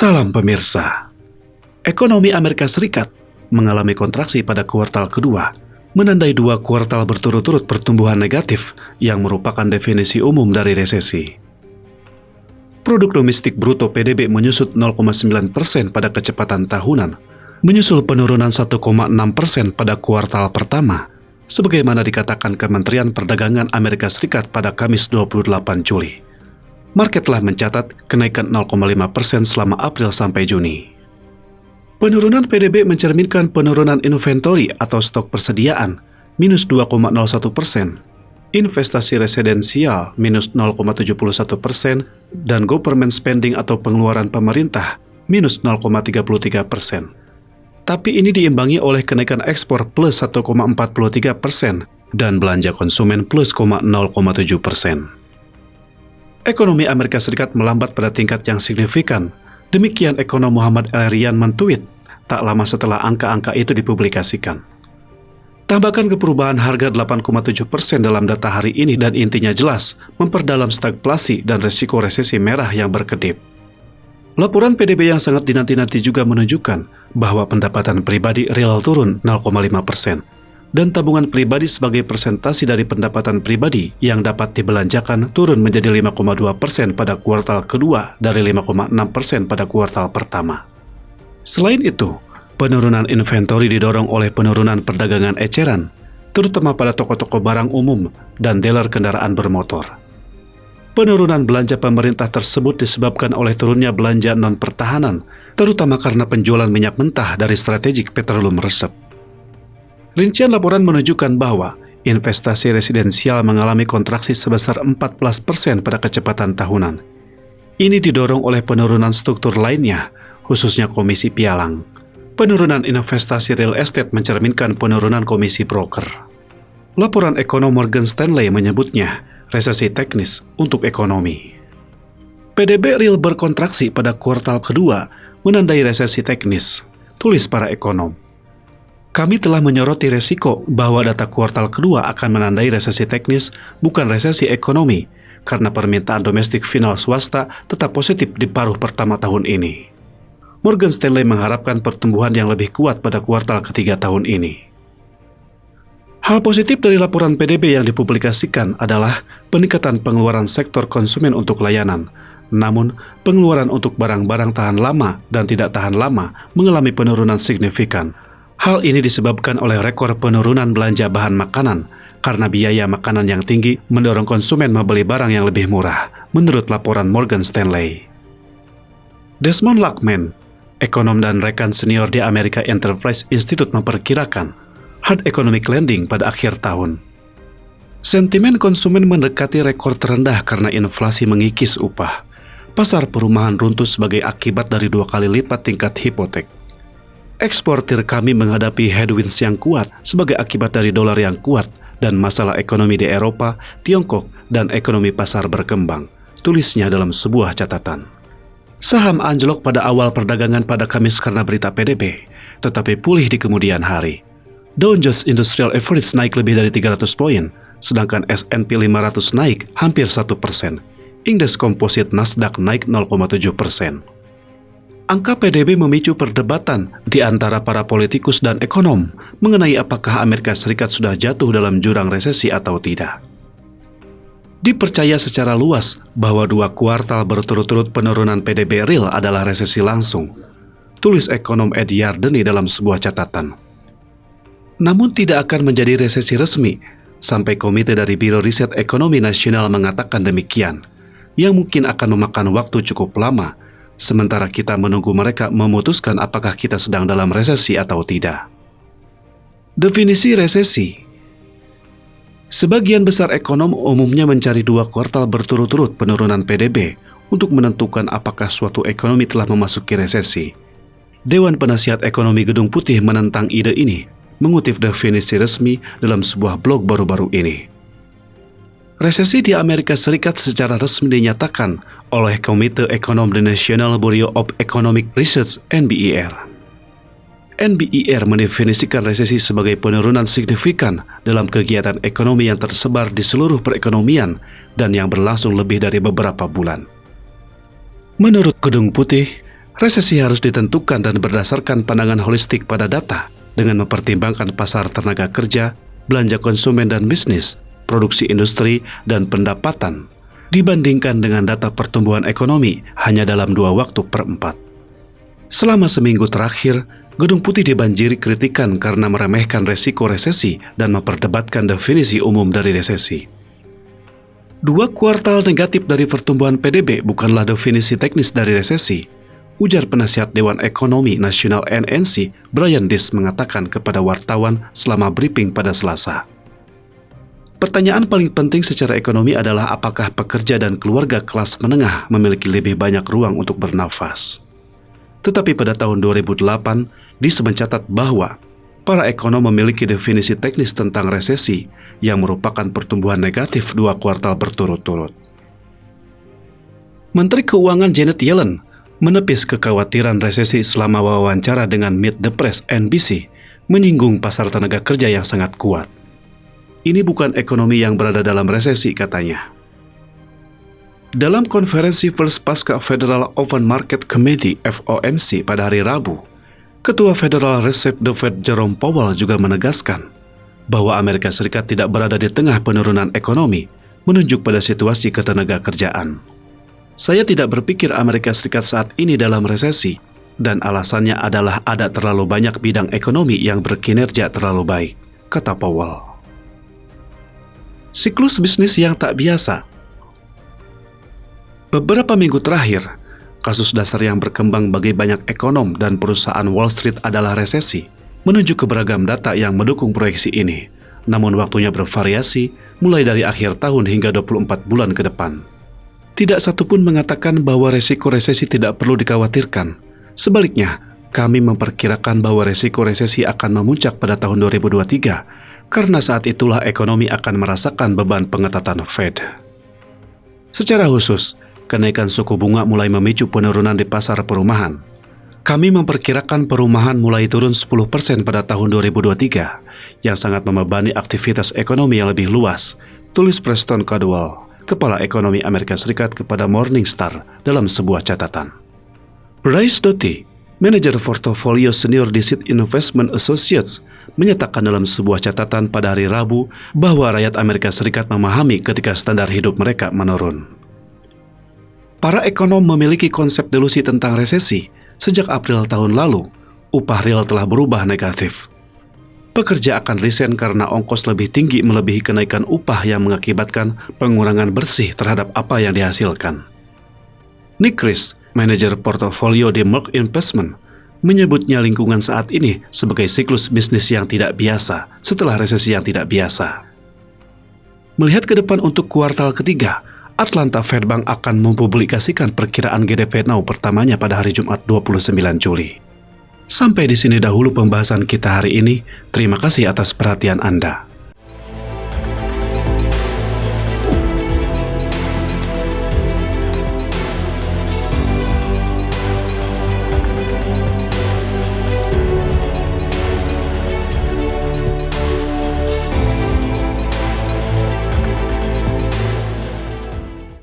Salam pemirsa. Ekonomi Amerika Serikat mengalami kontraksi pada kuartal kedua, menandai 2 kuartal berturut-turut pertumbuhan negatif yang merupakan definisi umum dari resesi. Produk domestik bruto PDB menyusut 0,9% pada kecepatan tahunan, menyusul penurunan 1,6% pada kuartal pertama, sebagaimana dikatakan Kementerian Perdagangan Amerika Serikat pada Kamis 28 Juli. Market telah mencatat kenaikan 0,5% selama April sampai Juni. Penurunan PDB mencerminkan penurunan inventory atau stok persediaan minus 2,01%, investasi residensial minus 0,71%, dan government spending atau pengeluaran pemerintah minus 0,33%. Tapi ini diimbangi oleh kenaikan ekspor plus 1,43% dan belanja konsumen plus 0,7%. Ekonomi Amerika Serikat melambat pada tingkat yang signifikan. Demikian ekonom Muhammad El-Erian mentweet tak lama setelah angka-angka itu dipublikasikan. Tambahkan ke perubahan harga 8,7% dalam data hari ini dan intinya jelas, memperdalam stagflasi dan resiko resesi merah yang berkedip. Laporan PDB yang sangat dinanti-nanti juga menunjukkan bahwa pendapatan pribadi real turun 0,5%. Dan tabungan pribadi sebagai persentase dari pendapatan pribadi yang dapat dibelanjakan turun menjadi 5,2% pada kuartal kedua dari 5,6% pada kuartal pertama. Selain itu, penurunan inventory didorong oleh penurunan perdagangan eceran, terutama pada toko-toko barang umum dan dealer kendaraan bermotor. Penurunan belanja pemerintah tersebut disebabkan oleh turunnya belanja non-pertahanan, terutama karena penjualan minyak mentah dari strategik petroleum reserve. Rincian laporan menunjukkan bahwa investasi residensial mengalami kontraksi sebesar 14% pada kecepatan tahunan. Ini didorong oleh penurunan struktur lainnya, khususnya komisi pialang. Penurunan investasi real estate mencerminkan penurunan komisi broker. Laporan ekonom Morgan Stanley menyebutnya resesi teknis untuk ekonomi. PDB real berkontraksi pada kuartal kedua menandai resesi teknis, tulis para ekonom. Kami telah menyoroti resiko bahwa data kuartal kedua akan menandai resesi teknis, bukan resesi ekonomi, karena permintaan domestik final swasta tetap positif di paruh pertama tahun ini. Morgan Stanley mengharapkan pertumbuhan yang lebih kuat pada kuartal ketiga tahun ini. Hal positif dari laporan PDB yang dipublikasikan adalah peningkatan pengeluaran sektor konsumen untuk layanan. Namun, pengeluaran untuk barang-barang tahan lama dan tidak tahan lama mengalami penurunan signifikan. Hal ini disebabkan oleh rekor penurunan belanja bahan makanan karena biaya makanan yang tinggi mendorong konsumen membeli barang yang lebih murah, menurut laporan Morgan Stanley. Desmond Luckman, ekonom dan rekan senior di America Enterprise Institute memperkirakan hard economic landing pada akhir tahun. Sentimen konsumen mendekati rekor terendah karena inflasi mengikis upah. Pasar perumahan runtuh sebagai akibat dari 2 kali lipat tingkat hipotek. Eksportir kami menghadapi headwinds yang kuat sebagai akibat dari dolar yang kuat dan masalah ekonomi di Eropa, Tiongkok, dan ekonomi pasar berkembang, tulisnya dalam sebuah catatan. Saham anjlok pada awal perdagangan pada Kamis karena berita PDB, tetapi pulih di kemudian hari. Dow Jones Industrial Average naik lebih dari 300 poin, sedangkan S&P 500 naik hampir 1%. Indeks komposit Nasdaq naik 0,7%. Angka PDB memicu perdebatan di antara para politikus dan ekonom mengenai apakah Amerika Serikat sudah jatuh dalam jurang resesi atau tidak. Dipercaya secara luas bahwa 2 kuartal berturut-turut penurunan PDB real adalah resesi langsung, tulis ekonom Ed Yardeni dalam sebuah catatan. Namun tidak akan menjadi resesi resmi sampai komite dari Biro Riset Ekonomi Nasional mengatakan demikian, yang mungkin akan memakan waktu cukup lama, sementara kita menunggu mereka memutuskan apakah kita sedang dalam resesi atau tidak. Definisi resesi. Sebagian besar ekonom umumnya mencari 2 kuartal berturut-turut penurunan PDB untuk menentukan apakah suatu ekonomi telah memasuki resesi. Dewan Penasihat Ekonomi Gedung Putih menentang ide ini, mengutip definisi resmi dalam sebuah blog baru-baru ini. Resesi di Amerika Serikat secara resmi dinyatakan oleh Komite Ekonom di National Bureau of Economic Research (NBER). NBER mendefinisikan resesi sebagai penurunan signifikan dalam kegiatan ekonomi yang tersebar di seluruh perekonomian dan yang berlangsung lebih dari beberapa bulan. Menurut Gedung Putih, Resesi harus ditentukan dan berdasarkan pandangan holistik pada data dengan mempertimbangkan pasar tenaga kerja, belanja konsumen dan bisnis, produksi industri, dan pendapatan, dibandingkan dengan data pertumbuhan ekonomi hanya dalam 2 waktu per 4. Selama seminggu terakhir, Gedung Putih dibanjiri kritikan karena meremehkan resiko resesi dan memperdebatkan definisi umum dari resesi. 2 kuartal negatif dari pertumbuhan PDB bukanlah definisi teknis dari resesi, ujar penasihat Dewan Ekonomi Nasional NNC, Brian Dees mengatakan kepada wartawan selama briefing pada Selasa. Pertanyaan paling penting secara ekonomi adalah apakah pekerja dan keluarga kelas menengah memiliki lebih banyak ruang untuk bernafas. Tetapi pada tahun 2008, Dees mencatat bahwa para ekonom memiliki definisi teknis tentang resesi yang merupakan pertumbuhan negatif 2 kuartal berturut-turut. Menteri Keuangan Janet Yellen menepis kekhawatiran resesi selama wawancara dengan Meet the Press NBC, menyinggung pasar tenaga kerja yang sangat kuat. Ini bukan ekonomi yang berada dalam resesi, katanya. Dalam konferensi First pasca Federal Open Market Committee (FOMC) pada hari Rabu, Ketua Federal Reserve The Fed Jerome Powell juga menegaskan bahwa Amerika Serikat tidak berada di tengah penurunan ekonomi, menunjuk pada situasi ketenaga kerjaan. Saya tidak berpikir Amerika Serikat saat ini dalam resesi, dan alasannya adalah ada terlalu banyak bidang ekonomi yang berkinerja terlalu baik, kata Powell. Siklus bisnis yang tak biasa. Beberapa minggu terakhir, kasus dasar yang berkembang bagi banyak ekonom dan perusahaan Wall Street adalah resesi, menunjuk ke beragam data yang mendukung proyeksi ini, namun waktunya bervariasi mulai dari akhir tahun hingga 24 bulan ke depan. Tidak satupun mengatakan bahwa resiko resesi tidak perlu dikhawatirkan. Sebaliknya, kami memperkirakan bahwa resiko resesi akan memuncak pada tahun 2023, karena saat itulah ekonomi akan merasakan beban pengetatan Fed. Secara khusus, kenaikan suku bunga mulai memicu penurunan di pasar perumahan. Kami memperkirakan perumahan mulai turun 10% pada tahun 2023, yang sangat membebani aktivitas ekonomi yang lebih luas, tulis Preston Caldwell, Kepala Ekonomi Amerika Serikat kepada Morningstar dalam sebuah catatan. Bryce Doty, manajer portofolio senior di Seed Investment Associates, menyatakan dalam sebuah catatan pada hari Rabu bahwa rakyat Amerika Serikat memahami ketika standar hidup mereka menurun. Para ekonom memiliki konsep delusi tentang resesi. Sejak April tahun lalu, upah real telah berubah negatif. Pekerja akan resign karena ongkos lebih tinggi melebihi kenaikan upah yang mengakibatkan pengurangan bersih terhadap apa yang dihasilkan. Nick Chris, manajer portofolio di Merck Investment, menyebutnya lingkungan saat ini sebagai siklus bisnis yang tidak biasa setelah resesi yang tidak biasa. Melihat ke depan untuk kuartal ketiga, Atlanta Fed Bank akan mempublikasikan perkiraan GDP now pertamanya pada hari Jumat 29 Juli. Sampai di sini dahulu pembahasan kita hari ini. Terima kasih atas perhatian Anda.